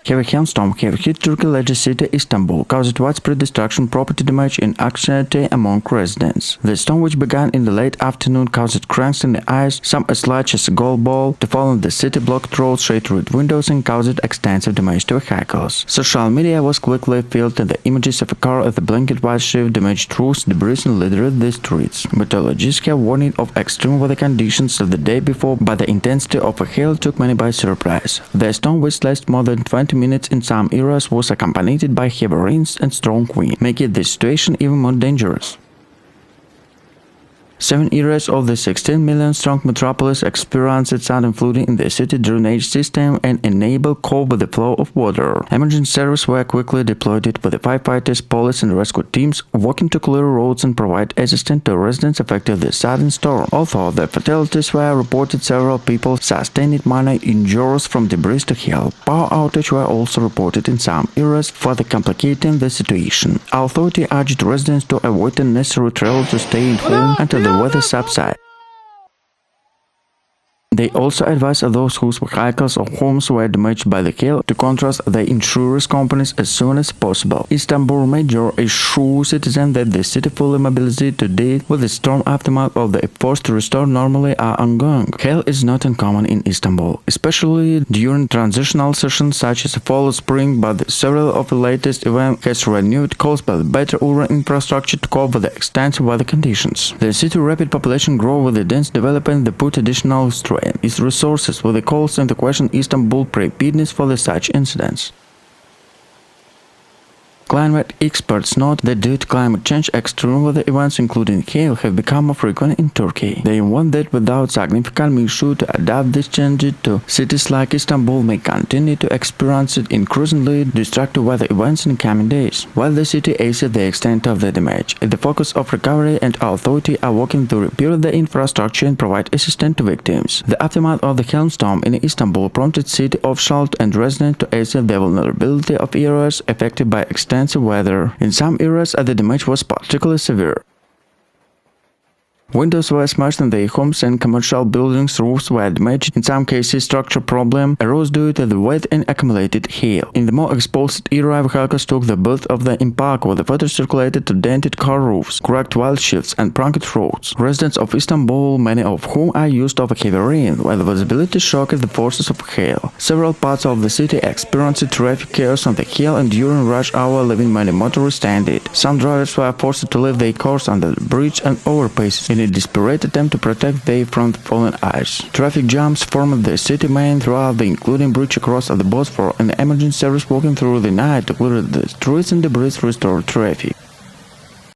Heavy hailstorm have hit Turkey's largest city, Istanbul, caused widespread destruction, property damage, and anxiety among residents. The storm, which began in the late afternoon, caused cracks in the ice, some as large as a golf ball, to fall in the city, blocked roads, shattered windows, and caused extensive damage to vehicles. Social media was quickly filled with the images of a car as the blanket white shift damaged roofs, debris, and littered the streets. Meteorologists have warned of extreme weather conditions of the day before, but the intensity of the hail took many by surprise. The storm, which lasted more than 20 minutes in some areas, was accompanied by heavy rains and strong wind, making the situation even more dangerous. 7 areas of the 16 million strong metropolis experienced sudden flooding in the city drainage system and enabled cope with the flow of water. Emergency services were quickly deployed with the firefighters, police, and rescue teams working to clear roads and provide assistance to residents affected by the sudden storm. Although the fatalities were reported, several people sustained minor injuries from debris to hail. Power outages were also reported in some areas, further complicating the situation. Authorities urged residents to avoid unnecessary travel to stay at home until the weather subsides. They also advise those whose vehicles or homes were damaged by the hail to contact the insurance companies as soon as possible. Istanbul Mayor assures citizens that the city fully mobilized to deal with the storm aftermath of the efforts to restore normality are ongoing. Hail is not uncommon in Istanbul, especially during transitional sessions such as fall or spring, but several of the latest events has renewed calls by the better urban infrastructure to cope with the extensive weather conditions. The city's rapid population growth with the dense development that put additional strain its resources with the calls into question Istanbul preparedness for such incidents. Climate experts note that due to climate change, extreme weather events including hail have become more frequent in Turkey. They warn that without significant measures to adapt this change to cities like Istanbul may continue to experience increasingly destructive weather events in coming days. While the city assesses the extent of the damage, the focus of recovery and authorities are working to repair the infrastructure and provide assistance to victims. The aftermath of the hailstorm in Istanbul prompted city officials and residents to assess the vulnerability of areas affected by extensive weather. In some areas, the damage was particularly severe. Windows were smashed in their homes and commercial buildings, roofs were damaged. In some cases, structural problem arose due to the wet and accumulated hail. In the more exposed area, vehicles took the brunt of the impact, with the water circulated to dented car roofs, cracked wheel shifts, and planked roads. Residents of Istanbul, many of whom are used to heavy rain, while the visibility shocked the forces of hail. Several parts of the city experienced traffic chaos on the hail, and during rush hour, leaving many motorists stranded. Some drivers were forced to leave their cars under the bridge and overpasses in a desperate attempt to protect them from the falling ice. Traffic jams formed the city main throughout, including bridge across the Bosphorus, and emergency service working through the night to clear the streets and debris restore traffic.